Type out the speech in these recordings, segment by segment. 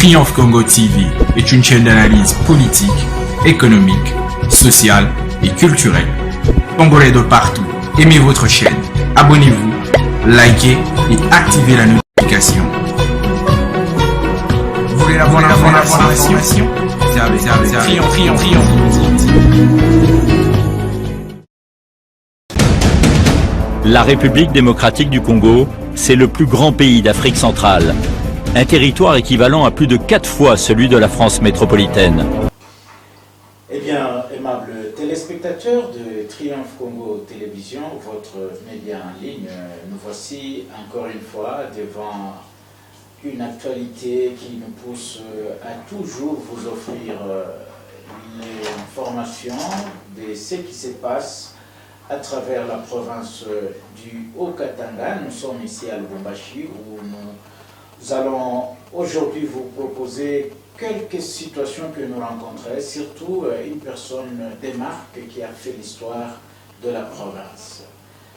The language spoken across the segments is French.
Triomphe Congo TV est une chaîne d'analyse politique, économique, sociale et culturelle. Congolais de partout, aimez votre chaîne, abonnez-vous, likez et activez la notification. Vous voulez avoir l'information? Triomphe. La République démocratique du Congo, c'est le plus grand pays d'Afrique centrale. Un territoire équivalent à plus de 4 fois celui de la France métropolitaine. Eh bien, aimables téléspectateurs de Triomphe Congo Télévision, votre média en ligne, nous voici encore une fois devant une actualité qui nous pousse à toujours vous offrir l'information de ce qui se passe à travers la province du Haut-Katanga. Nous sommes ici à Lubumbashi où nous allons aujourd'hui vous proposer quelques situations que nous rencontrons, surtout une personne des marques qui a fait l'histoire de la province.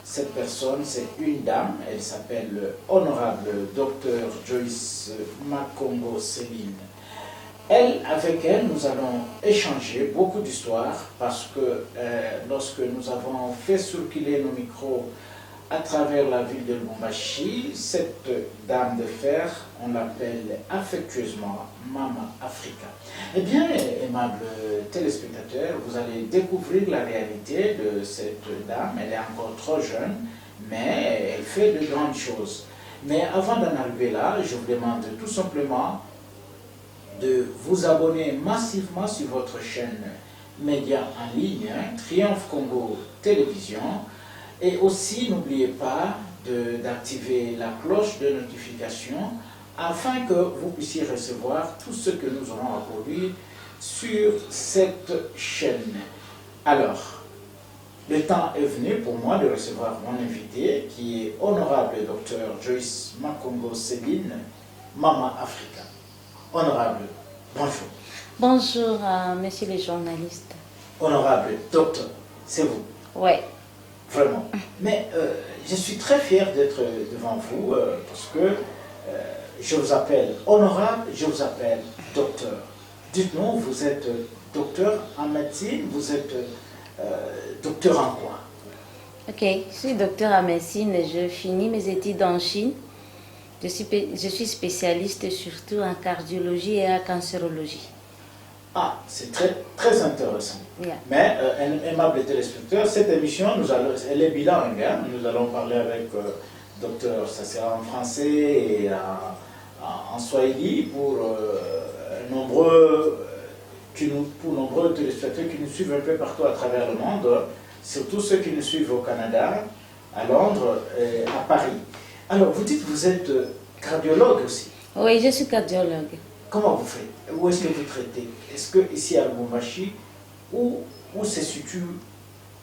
Cette personne, c'est une dame, elle s'appelle Honorable Dr Joyce Makongo Céline. Avec elle, nous allons échanger beaucoup d'histoires parce que lorsque nous avons fait circuler nos micros à travers la ville de Lubumbashi, cette dame de fer, on l'appelle affectueusement Mama Africa. Eh bien, aimables téléspectateurs, vous allez découvrir la réalité de cette dame. Elle est encore trop jeune, mais elle fait de grandes choses. Mais avant d'en arriver là, je vous demande tout simplement de vous abonner massivement sur votre chaîne média en ligne, Triomphe Congo Télévision. Et aussi, n'oubliez pas d'activer la cloche de notification afin que vous puissiez recevoir tout ce que nous aurons à produire sur cette chaîne. Alors, le temps est venu pour moi de recevoir mon invité qui est Honorable Dr Joyce Makongo Céline, Mama Africa. Honorable, bonjour. Bonjour, messieurs les journalistes. Honorable docteur, c'est vous? Oui. Vraiment. Mais je suis très fier d'être devant vous parce que je vous appelle honorable, je vous appelle docteur. Dites-nous, vous êtes docteur en médecine, vous êtes docteur en quoi? Ok, je suis docteur en médecine et je finis mes études en Chine. Je suis spécialiste surtout en cardiologie et en cancérologie. Ah, c'est très, très intéressant. Yeah. Mais, aimable téléspectateur, cette émission, elle est bilingue. Hein? Nous allons parler avec docteur, ça sera en français et en swahili pour nombreux téléspectateurs qui nous suivent un peu partout à travers le monde, surtout ceux qui nous suivent au Canada, à Londres et à Paris. Alors, vous dites que vous êtes cardiologue aussi? Oui, je suis cardiologue. Comment vous faites? Où est-ce que vous traitez? Est-ce que ici à Lubumbashi, où se situent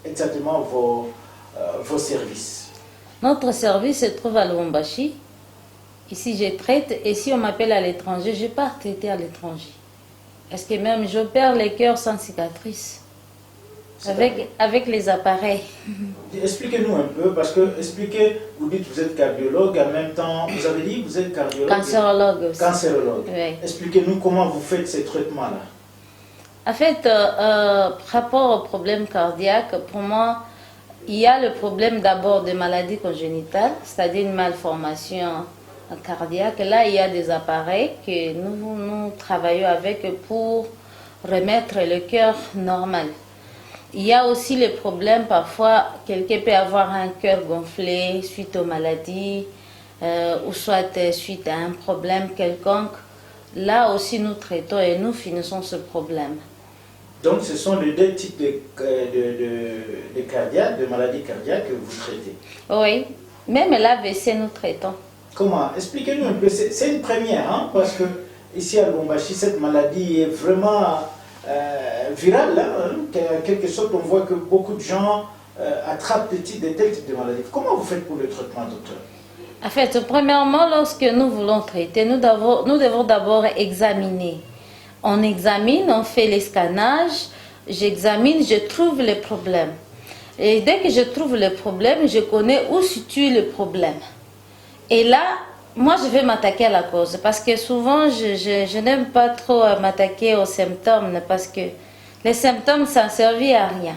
exactement vos services? Notre service se trouve à Lubumbashi. Ici, je traite et si on m'appelle à l'étranger, je pars traiter à l'étranger. Parce que même j'opère les cœurs sans cicatrice. Avec les appareils. Expliquez-nous un peu, parce que vous dites que vous êtes cardiologue, en même temps, vous avez dit que vous êtes cardiologue. Cancérologue aussi. Cancérologue. Oui. Expliquez-nous comment vous faites ces traitements-là. En fait, par rapport au problème cardiaque, pour moi, il y a le problème d'abord de maladies congénitales, c'est-à-dire une malformation cardiaque. Là, il y a des appareils que nous travaillons avec pour remettre le cœur normal. Il y a aussi le problème, parfois, quelqu'un peut avoir un cœur gonflé suite aux maladies ou soit suite à un problème quelconque. Là aussi, nous traitons et nous finissons ce problème. Donc, ce sont les deux types de maladies cardiaques que vous traitez? Oui, même l'AVC, nous traitons. Comment? Expliquez-nous un peu. C'est une première, hein, parce que ici à Lubumbashi, cette maladie est vraiment virale. Hein, quelque chose, on voit que beaucoup de gens attrapent de tels types de maladies. Comment vous faites pour le traitement, docteur? En fait, premièrement, lorsque nous voulons traiter, nous devons d'abord examiner. On examine, on fait les scannages, j'examine, je trouve le problème. Et dès que je trouve le problème, je connais où situe le problème. Et là, moi, je vais m'attaquer à la cause parce que souvent, je n'aime pas trop m'attaquer aux symptômes parce que les symptômes, ça ne servit à rien.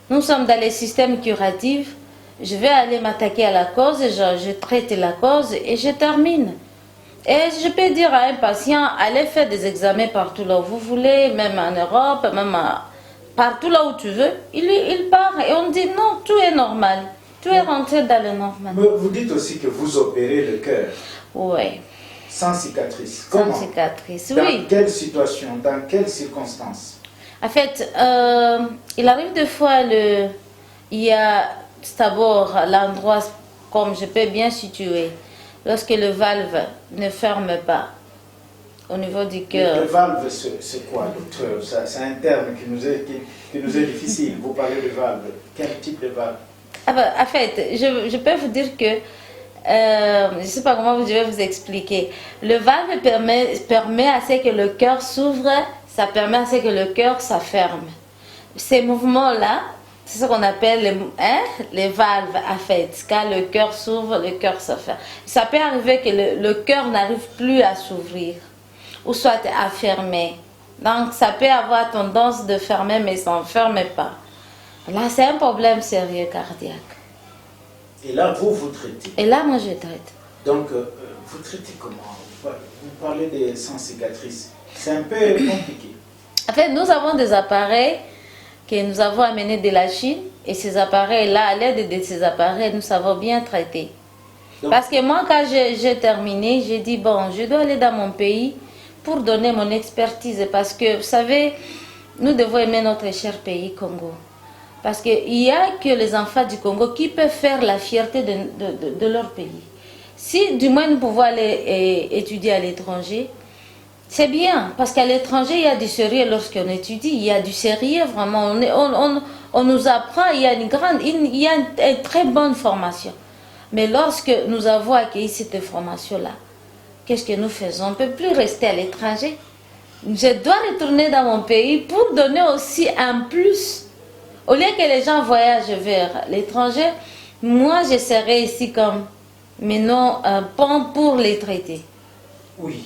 Nous sommes dans les systèmes curatifs. Je vais aller m'attaquer à la cause, je traite la cause et je termine. Et je peux dire à un patient, allez faire des examens partout là où vous voulez, même en Europe, même partout là où tu veux. Il part et on dit non, tout est normal. Tout est rentré dans le normal. Mais vous dites aussi que vous opérez le cœur. Oui. Sans cicatrice. Comment? Sans cicatrice, Dans oui. quelles situations? Dans quelles circonstances? En fait, il arrive des fois, il y a d'abord l'endroit, comme je peux bien situer, lorsque le valve ne ferme pas au niveau du cœur. Le valve, c'est quoi, docteur? C'est un terme qui nous est difficile. Vous parlez de valve. Quel type de valve? En fait, je peux vous dire que, je ne sais pas comment je vais vous expliquer. Le valve permet à ce que le cœur s'ouvre, ça permet à ce que le cœur se ferme. Ces mouvements-là, c'est ce qu'on appelle les valves, en fait. Quand le cœur s'ouvre, le cœur se ferme. Ça peut arriver que le cœur n'arrive plus à s'ouvrir, ou soit à fermer. Donc, ça peut avoir tendance de fermer, mais ça ne ferme pas. Là, c'est un problème sérieux cardiaque. Et là, vous traitez. Et là, moi, je traite. Donc, vous traitez comment? Vous parlez des sans cicatrices. C'est un peu compliqué. En fait, nous avons des appareils que nous avons amenés de la Chine. Et ces appareils-là, à l'aide de ces appareils, nous savons bien traiter. Donc, parce que moi, quand j'ai terminé, j'ai dit, bon, je dois aller dans mon pays pour donner mon expertise. Parce que, vous savez, nous devons aimer notre cher pays, Congo. Parce qu'il n'y a que les enfants du Congo qui peuvent faire la fierté de leur pays. Si du moins nous pouvons aller étudier à l'étranger, c'est bien. Parce qu'à l'étranger, il y a du sérieux lorsqu'on étudie. Il y a du sérieux, vraiment. On nous apprend, il y a une très bonne formation. Mais lorsque nous avons accueilli cette formation-là, qu'est-ce que nous faisons? On ne peut plus rester à l'étranger. Je dois retourner dans mon pays pour donner aussi un plus. Au lieu que les gens voyagent vers l'étranger, moi je serai ici comme, mais non un pont pour les traiter. Oui,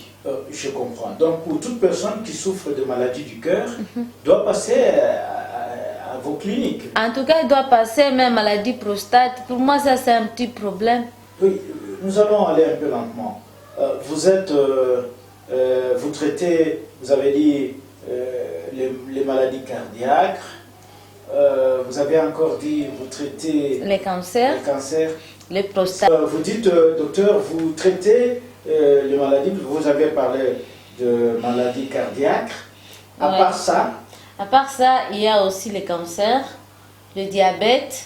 je comprends. Donc pour toute personne qui souffre de maladie du cœur, doit passer à vos cliniques. En tout cas, il doit passer même maladie prostate. Pour moi, ça c'est un petit problème. Oui, nous allons aller un peu lentement. Vous traitez, vous avez dit, les maladies cardiaques. Vous avez encore dit, vous traitez les cancers, les prostates. Vous dites, docteur, vous traitez les maladies, vous avez parlé de maladies cardiaques. À part ça, il y a aussi les cancers, le diabète.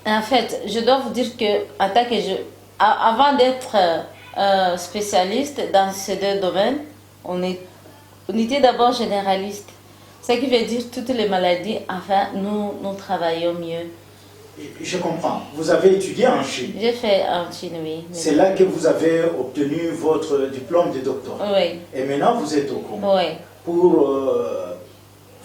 En fait, je dois vous dire que, avant d'être spécialiste dans ces deux domaines, on était d'abord généraliste. Ce qui veut dire toutes les maladies, enfin, nous travaillons mieux. Je comprends. Vous avez étudié en Chine. J'ai fait en Chine, oui. C'est là que vous avez obtenu votre diplôme de doctorat. Oui. Et maintenant, vous êtes au Congo. Oui. Pour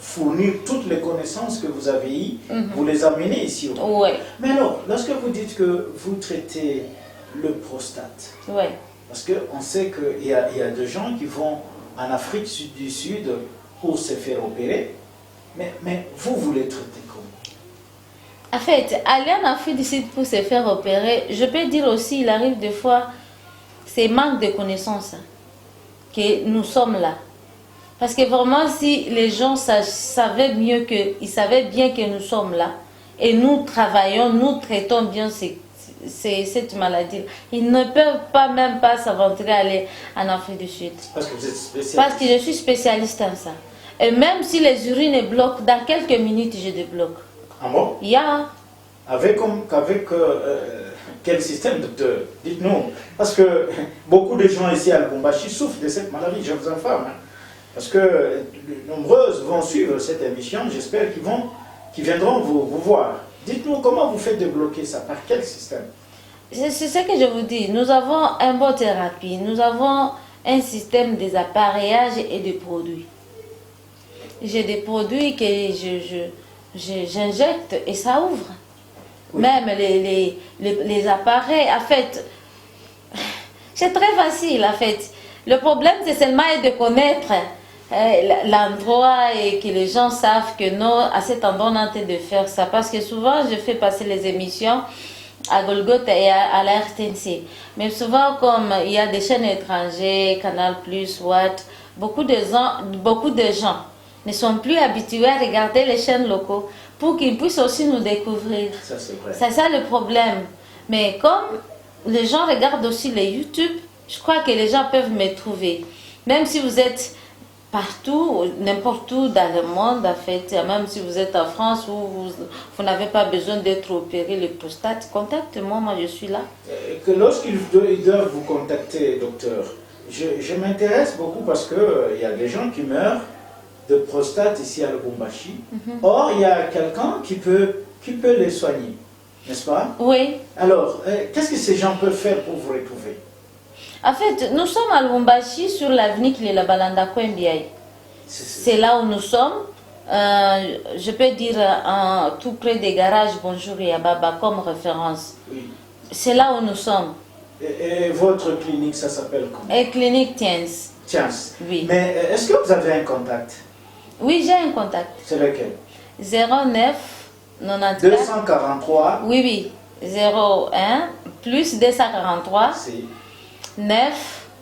fournir toutes les connaissances que vous avez eues, vous les amenez ici au Congo. Oui. Mais alors, lorsque vous dites que vous traitez le prostate, oui. Parce qu'on sait qu'il y a des gens qui vont en Afrique du Sud pour se faire opérer, mais vous les traitez comment? En fait, aller en Afrique du Sud pour se faire opérer, je peux dire aussi, il arrive des fois, c'est manque de connaissances que nous sommes là. Parce que vraiment, si les gens savaient bien que nous sommes là, et nous travaillons, nous traitons bien cette maladie, ils ne peuvent même pas s'aventurer à aller en Afrique du Sud. Parce que vous êtes spécialiste. Parce que je suis spécialiste en ça. Et même si les urines bloquent, dans quelques minutes, je débloque. Ah bon? Yeah. Avec quel système, docteur? Dites-nous. Parce que beaucoup de gens ici à Lubumbashi souffrent de cette maladie, je vous informe. Parce que nombreuses vont suivre cette émission, j'espère qu'ils viendront vous voir. Dites-nous comment vous faites débloquer ça, par quel système? C'est ce que je vous dis. Nous avons une bonne thérapie, nous avons un système des appareillages et des produits. J'ai des produits que j'injecte et ça ouvre. Oui. Même les appareils, en fait, C'est très facile en fait. Le problème, c'est seulement de connaître l'endroit et que les gens savent que non, à cet endroit, on a tenté de faire ça. Parce que souvent, je fais passer les émissions à Golgotha et à la RTNC. Mais souvent, comme il y a des chaînes étrangères, Canal+, Watt, beaucoup de gens ne sont plus habitués à regarder les chaînes locaux pour qu'ils puissent aussi nous découvrir. Ça, c'est vrai. C'est ça le problème. Mais comme les gens regardent aussi les YouTube, je crois que les gens peuvent me trouver. Même si vous êtes partout, n'importe où dans le monde, en fait, même si vous êtes en France où vous n'avez pas besoin d'être opéré le prostate, contactez-moi, moi je suis là. Que lorsqu'ils doivent vous contacter, docteur, je m'intéresse beaucoup parce qu'il y a des gens qui meurent de prostate ici à Lubumbashi. Or, il y a quelqu'un qui peut les soigner, n'est-ce pas? Oui. Alors, qu'est-ce que ces gens peuvent faire pour vous retrouver? En fait, nous sommes à Lubumbashi sur l'avenue Kilela-Balanda Kwembiaï. C'est là où nous sommes. Je peux dire tout près des garages Bonjour Yababa comme référence. Oui. C'est là où nous sommes. Et votre clinique, ça s'appelle comment? Et clinique Tiens. Tiens. Oui. Mais est-ce que vous avez un contact? Oui, j'ai un contact. C'est lequel? 09 94. 243. Oui, 01 plus 243. Si. 9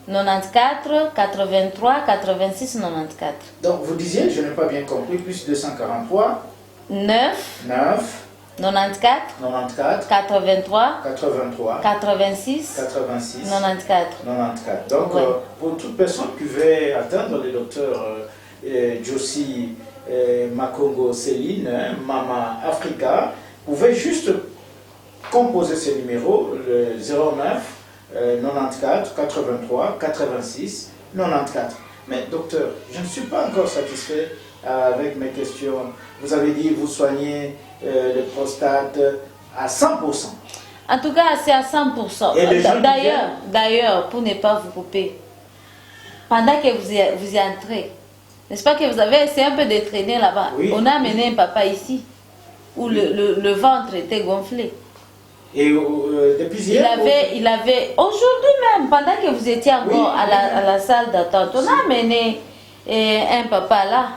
94 83 86 94. Donc vous disiez, je n'ai pas bien compris, plus 243. 9 9. 94 94. 83 83. 86 86. 94. 94. Donc, Ouais. pour toute personne qui veut atteindre le docteur Josie Makongo Céline, Mama Africa, vous pouvez juste composer ce numéro, le 09 94 83 86 94. Mais docteur, je ne suis pas encore satisfait avec mes questions. Vous avez dit vous soignez le prostate à 100%. En tout cas, c'est à 100%. Et les gens qui D'ailleurs, pour ne pas vous couper, pendant que vous y entrez, n'est-ce pas que vous avez essayé un peu de traîner là-bas? Oui. On a amené un papa ici, où le ventre était gonflé. Et depuis hier, Il avait aujourd'hui même, pendant que vous étiez encore à la salle d'attente, on a amené un papa là.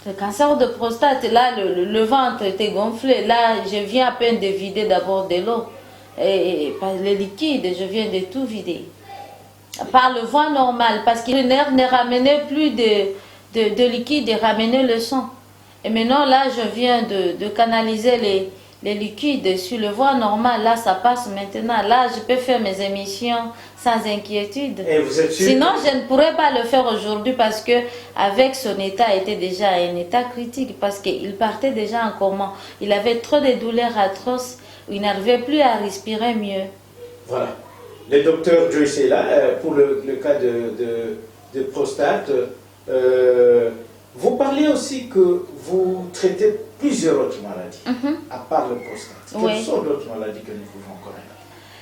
Le cancer de prostate, là, le ventre était gonflé. Là, je viens à peine de vider d'abord de l'eau. Et par le liquide, je viens de tout vider. Par le voie normal, parce que le nerf ne ramenait plus de liquide, il ramenait le sang. Et maintenant, là, je viens de canaliser les liquides sur le voie normal. Là, ça passe maintenant. Là, je peux faire mes émissions sans inquiétude. et vous êtes sûr? Sinon, je ne pourrais pas le faire aujourd'hui parce que avec son état était déjà un état critique parce qu'il partait déjà en coma. Il avait trop de douleurs atroces. Il n'arrivait plus à respirer mieux. Voilà. Le docteur Joyce est là pour le cas de prostate. Vous parlez aussi que vous traitez plusieurs autres maladies, à part le prostate. Oui. Quelles sont d'autres maladies que nous pouvons connaître?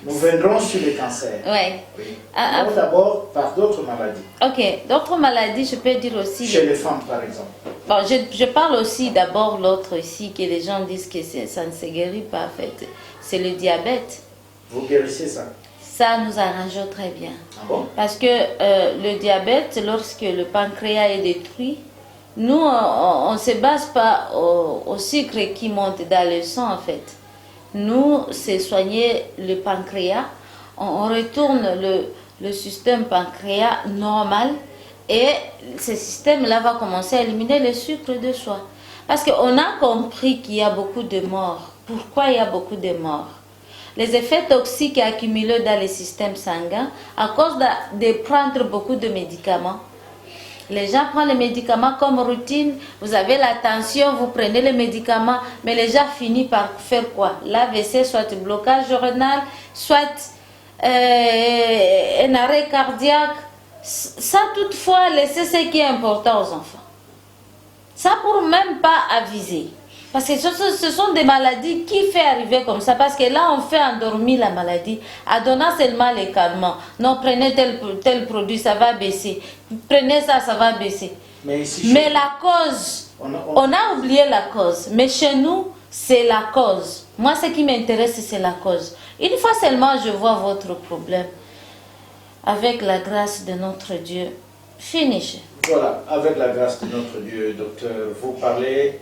Nous viendrons sur les cancers. Ouais. Oui. Ah, Non, d'abord par d'autres maladies. Ok, d'autres maladies, je peux dire aussi. Chez les femmes, par exemple. Bon, je parle aussi d'abord l'autre ici, que les gens disent que ça ne se guérit pas en fait. C'est le diabète. Vous guérissez ça? Ça nous arrange très bien. Ah bon? Parce que le diabète, lorsque le pancréas est détruit, nous, on ne se base pas au sucre qui monte dans le sang en fait. Nous, c'est soigner le pancréas. On retourne le système pancréas normal et ce système-là va commencer à éliminer le sucre de soi. Parce qu'on a compris qu'il y a beaucoup de morts. Pourquoi il y a beaucoup de morts? Les effets toxiques accumulés dans le système sanguin à cause de prendre beaucoup de médicaments. Les gens prennent les médicaments comme routine. Vous avez la tension, vous prenez les médicaments, mais les gens finissent par faire quoi? L'AVC, soit blocage rénal, soit un arrêt cardiaque. Ça, toutefois, c'est ce qui est important aux enfants. Ça, pour même pas aviser. Parce que ce sont des maladies qui font arriver comme ça. Parce que là, on fait endormir la maladie en donnant seulement les calmants. Non, prenez tel produit, ça va baisser. Prenez ça, ça va baisser. Mais la cause, on a oublié la cause. Mais chez nous, c'est la cause. Moi, ce qui m'intéresse, c'est la cause. Une fois seulement, je vois votre problème. avec la grâce de notre Dieu. Finish. Voilà, avec la grâce de notre Dieu, docteur, vous parlez,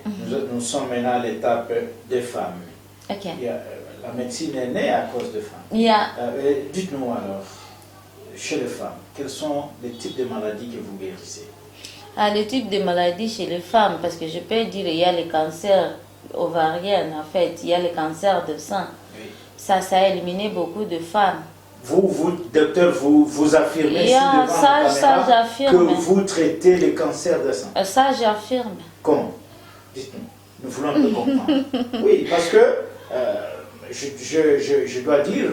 nous sommes maintenant à l'étape des femmes. Ok. La médecine est née à cause des femmes. Yeah. Dites-nous alors, chez les femmes, quels sont les types de maladies que vous guérissez? Les types de maladies chez les femmes, parce que je peux dire il y a les cancers ovariens, en fait, il y a les cancers de sang. Oui. Ça a éliminé beaucoup de femmes. Vous, docteur, vous affirmez Yeah, devant ça, la ça, caméra j'affirme. que vous traitez les cancers de sang. Ça, j'affirme. Comment? Dites-nous, nous voulons un peu comprendre. Oui, parce que je dois dire,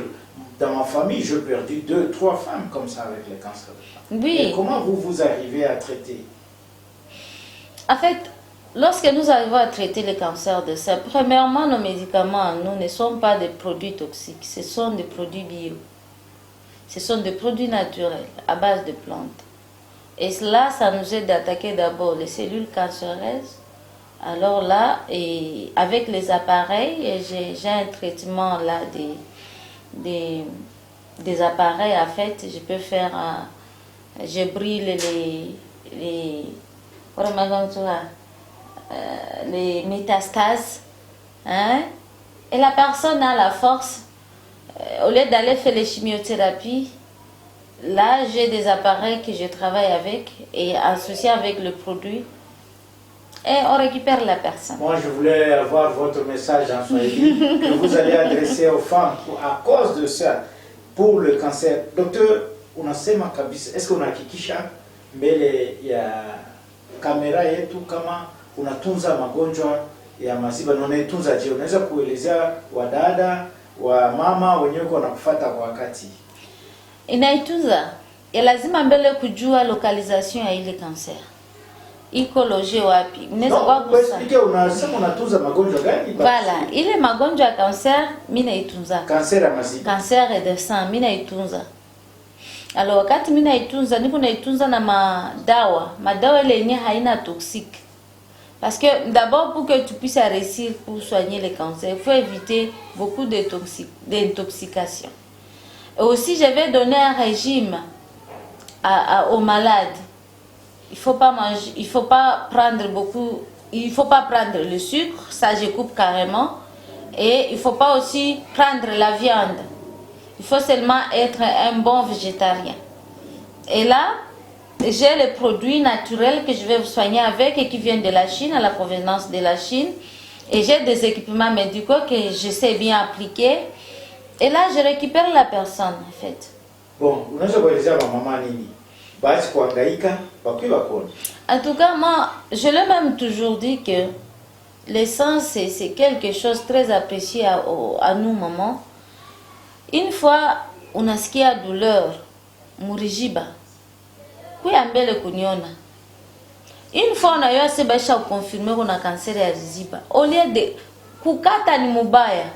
dans ma famille, j'ai perdu 2, 3 femmes comme ça avec les cancers de sang. Oui. Et comment vous arrivez à traiter? En fait, lorsque nous arrivons à traiter les cancers de sang, premièrement, nos médicaments, nous ne sont pas des produits toxiques, ce sont des produits bio. Ce sont des produits naturels à base de plantes. Et cela, ça nous aide d'attaquer d'abord les cellules cancéreuses. Alors là, et avec les appareils, j'ai un traitement là des appareils. En fait, je peux faire, je brûle les métastases. Hein? Et la personne a la force. Au lieu d'aller faire les chimiothérapies, là j'ai des appareils que je travaille avec et associé avec le produit et on récupère la personne. Moi je voulais avoir votre message en Swahili que vous allez adresser aux femmes à cause de ça, pour le cancer. Docteur, unasema kabisa, est-ce qu'on hakikisha mbele ya kamera yetu kama unatunza magonjwa ya maziba na unaitunza je? Unaweza kuelezea wadada wa mama wenyewe wanakufuata kwa wakati? Inaitunza. Ya lazima mbele kujua localisation ya ile cancer. Iko loje wapi? Unaweza kwa kusikia unasema unatunza magonjwa gani? Voilà, ile magonjwa ya cancer mimi naitunza. Cancer ya maziba. Cancer de sang mimi naitunza. Alors wakati mimi naitunza niko naitunza na madawa. Madawa ile yenyewe haina toxique. Parce que d'abord, pour que tu puisses réussir pour soigner les cancers, il faut éviter beaucoup d'intoxication. Et aussi, je vais donner un régime aux malades. Il faut pas manger, il faut pas prendre beaucoup, il faut pas prendre le sucre, ça je coupe carrément. Et il faut pas aussi prendre la viande. Il faut seulement être un bon végétarien. Et là, j'ai les produits naturels que je vais vous soigner avec et qui viennent de la Chine, à la provenance de la Chine. Et j'ai des équipements médicaux que je sais bien appliquer. Et là, je récupère la personne, en fait. Bon, unaweza kuelezea mama nini? Basi kuhangaika, wakiwa wakoni. En tout cas, moi, je l'ai même toujours dit que l'essence, c'est quelque chose de très apprécié à nous, maman. Une fois, unasikia douleur, murijiba. Kuya mbele kuniona. Une fois on a eu assez baisha confirmer qu'on a cancer ya riziba. Au lieu de kukata ni mubaya.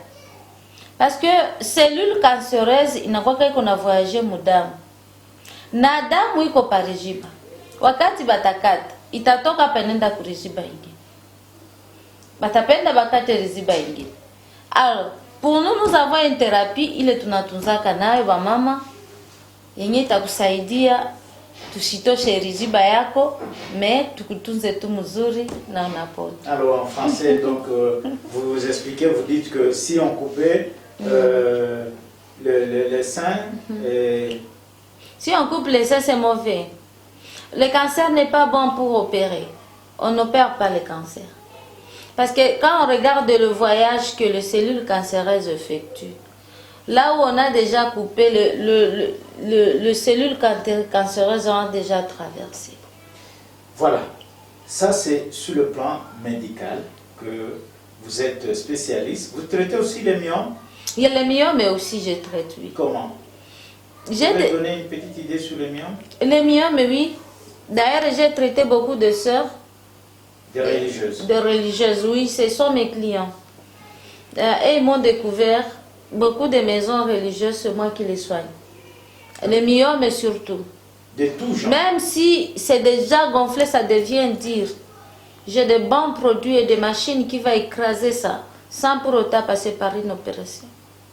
Parce que cellule cancéreuse inakuwa iko na voyager mudamu. Na damu iko pa riziba. Wakati batakata itatoka penenda ku riziba ingine. Batapenda bakate riziba ingine. Alors, pour nous avons une thérapie ile tunatunzaka nayo ba mama yenye itakusaidia tusitoshe riziba yako, mais tukutunze tu mzuri na unapona. Alors en français, donc vous expliquez, vous dites que si on coupait le sein, si on coupe les seins, c'est mauvais. Le cancer n'est pas bon pour opérer. On n'opère pas le cancer. Parce que quand on regarde le voyage que les cellules cancéreuses effectuent, là où on a déjà coupé, les cellules cancéreuses ont déjà traversé. Voilà. Ça, c'est sur le plan médical que vous êtes spécialiste. Vous traitez aussi les myomes? Il y a les myomes, mais aussi je traite, oui. Comment? Vous pouvez donner une petite idée sur les myomes? Les myomes, oui. D'ailleurs, j'ai traité beaucoup de sœurs. Des religieuses? De religieuses, oui. Ce sont mes clients. Et ils m'ont découvert beaucoup de maisons religieuses, c'est moi qui les soigne. Les myomes surtout. De tout genre. Même si c'est déjà gonflé, ça devient dire. J'ai de bons produits et des machines qui vont écraser ça, sans pour autant passer par une opération.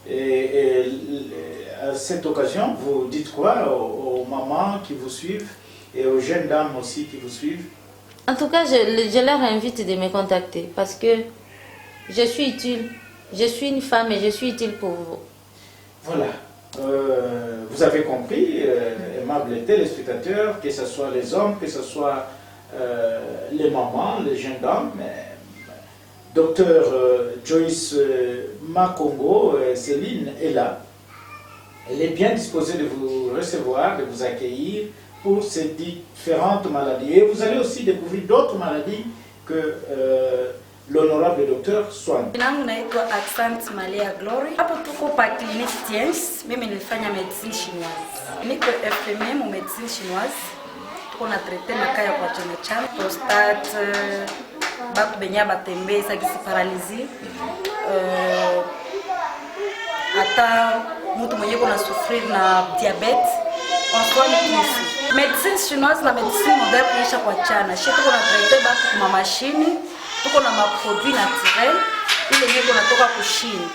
Et à cette occasion, vous dites quoi aux mamans qui vous suivent et aux jeunes dames aussi qui vous suivent? En tout cas, je leur invite de me contacter parce que je suis utile. Je suis une femme et je suis utile pour vous. Voilà. Vous avez compris, aimables téléspectateurs, que ce soit les hommes, que ce soit les mamans, les jeunes dames. Docteur Joyce Makongo, Céline est là. Elle est bien disposée de vous recevoir, de vous accueillir pour ces différentes maladies. Et vous allez aussi découvrir d'autres maladies que l'honorable docteur soigne. Nangu naitwa Accent Malia Glory. Hapo tuko pa Clinic Tiens. Mimi nilifanya medicine chinoise. Niko FMM mu medicine chinoise. Tuko na traiter makaya kwa chana, prostate, batu benya batembe sa kisi paralysie. Ata mtu mwenye kuna souffrir na diabete. On soigne ici. Medicine chinoise na medicine moderne isha kwa chana. Shi tuko na traiter batu kwa machine. Tuko na maproduit naturel ile yenyewe natoka kushini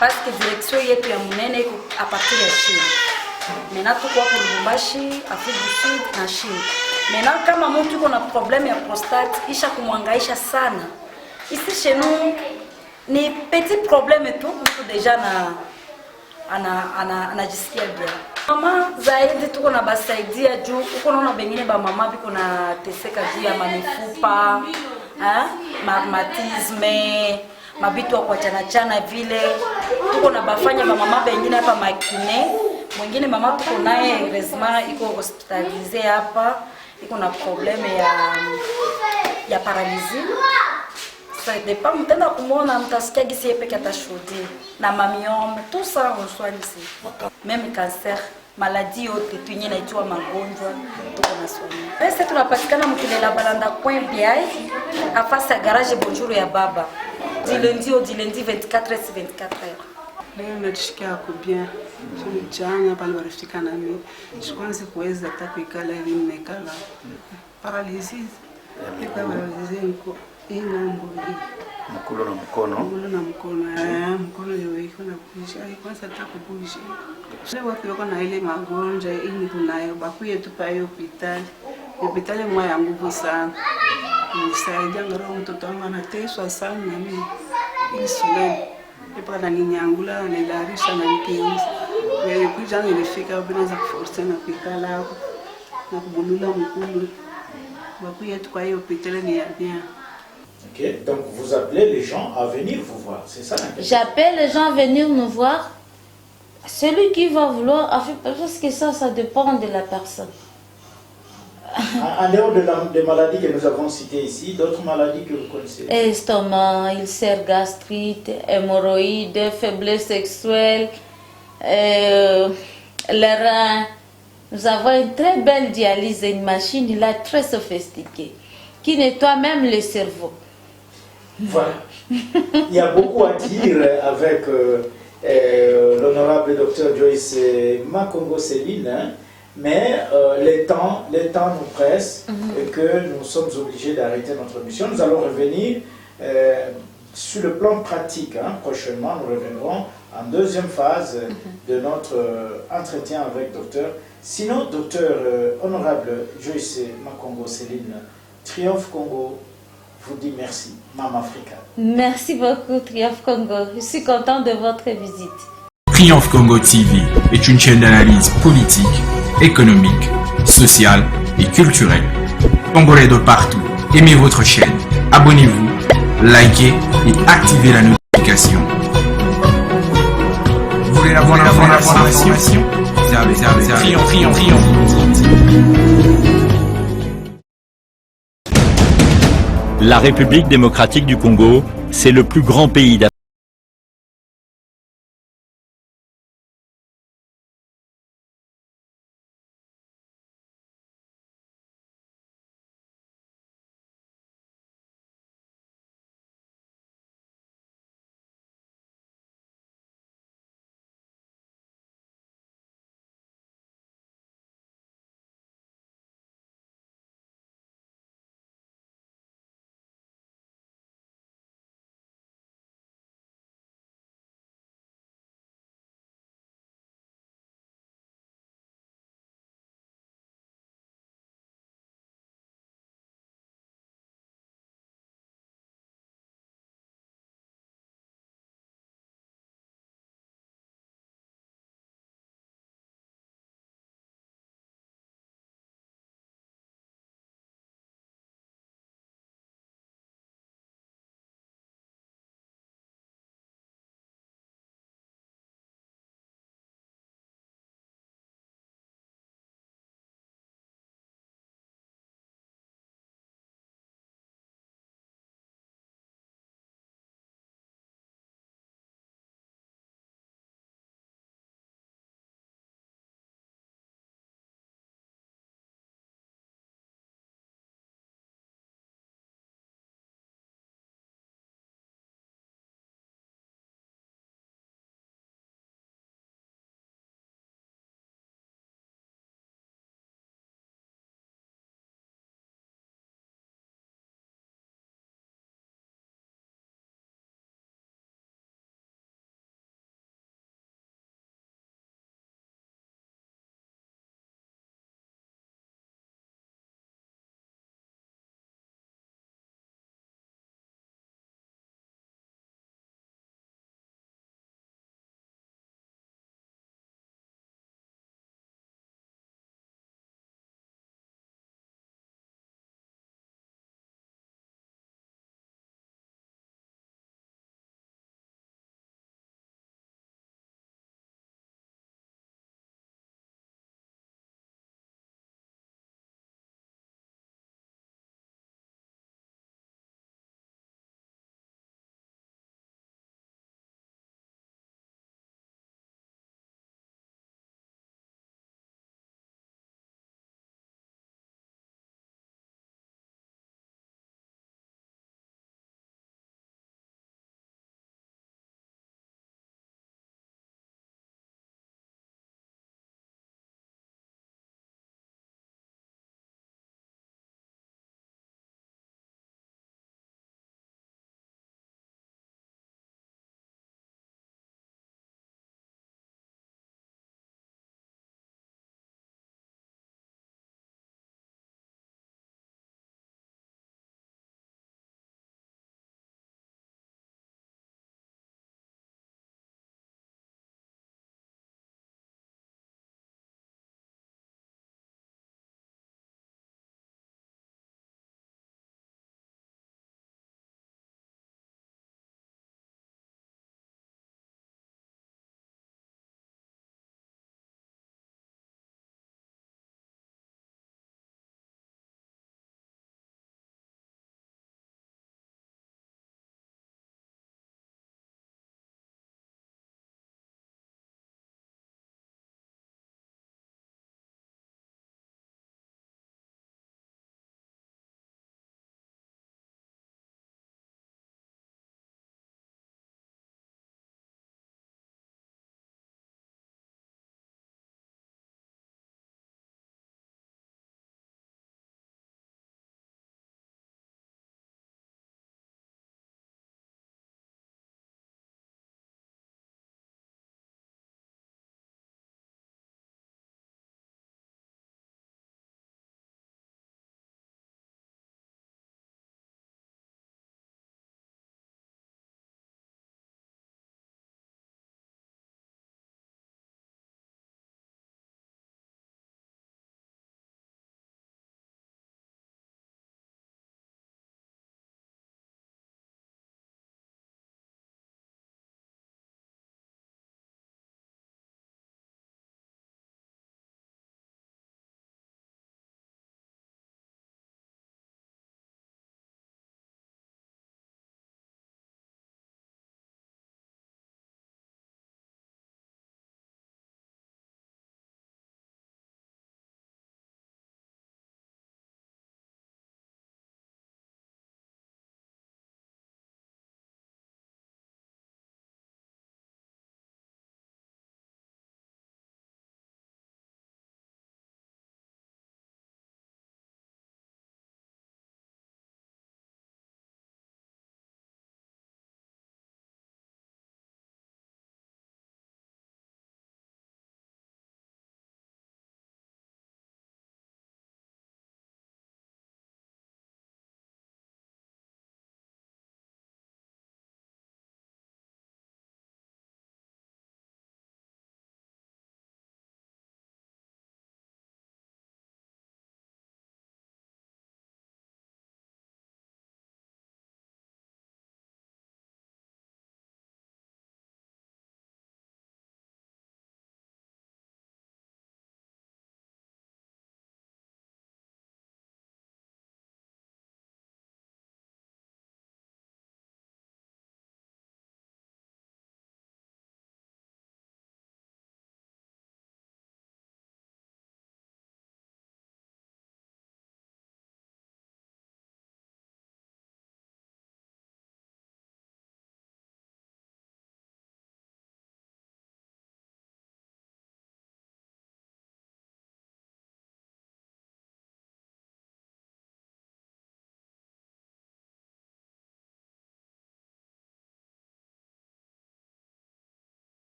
parce que direction yetu ya munene iko a partir ya Chine. Maintenant tuko hapo Lubumbashi, Afrique du Sud na Chine. Maintenant kama mtu yuko na problème ya prostate isha kumwangaisha sana. Ici chez nous ni petit problème tu mtu deja anajisikia bien. Mama zaidi tuko na basaidia juu uko naona bengine ba mama biko na teseka juu ya manifupa, magmatisme, mabitu kwa chana vile. Tuko na bafanya ba mama bengine hapa makine. Mwingine mama tuko naye resma iko hospitalize hapa, iko na probleme ya paralysie. Ça dépend mtenda kumona mtasikia gisi yepeke atashuhudia na mamiome tout ça on soigne ici. Même cancer, maladie yote tunye naitwa magonjwa tuko na soigne. Pesa tunapatikana mkilela balanda coin biai afasi ya garage bonjour ya baba. Du lundi au lundi 24h. Leo najisikia kwa bien. Jana pale walifika na mimi. Sikuanza kuweza hata kuikala hivi nimekala. Paralysis. Paralysis niko mkono na mkono. Mkono leo iko na kuisha. Kwanza hata kubushi. Leo watu wako na ile magonjwa hii tunayo bakuye tupa hiyo hospitali. Hospitali mwa ya nguvu sana. Nisaidia ngaro mtoto wangu anateswa sana na mimi. Insulin. Ipo na ninyangula na ilarisha na nikiuza. Wewe kuja nilifika bila kuforce na kuikala hapo na kubulula mkulu. Bakuye tupa hiyo hospitali ni ya bien. Ok, donc vous appelez les gens à venir vous voir, c'est ça? J'appelle les gens à venir nous voir. Celui qui va vouloir, parce que ça dépend de la personne. En dehors des maladies que nous avons citées ici, d'autres maladies que vous connaissez? Estomac, ulcère gastrite, hémorroïdes, faiblesse sexuelle, les reins. Nous avons une très belle dialyse, une machine là très sophistiquée qui nettoie même le cerveau. Voilà. Il y a beaucoup à dire avec l'honorable docteur Joyce Makongo Céline, hein, mais les temps nous pressent et que nous sommes obligés d'arrêter notre mission. Nous allons revenir sur le plan pratique. Hein. Prochainement, nous reviendrons en deuxième phase de notre entretien avec docteur. Sinon, docteur honorable Joyce Makongo Céline, Triomphe Congo vous dit merci, Mama Africa. Merci beaucoup, Triomphe Congo. Je suis content de votre visite. Triomphe Congo TV est une chaîne d'analyse politique, économique, sociale et culturelle. Congolais de partout, aimez votre chaîne, abonnez-vous, likez et activez la notification. Vous voulez avoir l'information? Triomphe. La République démocratique du Congo, c'est le plus grand pays d'Afrique.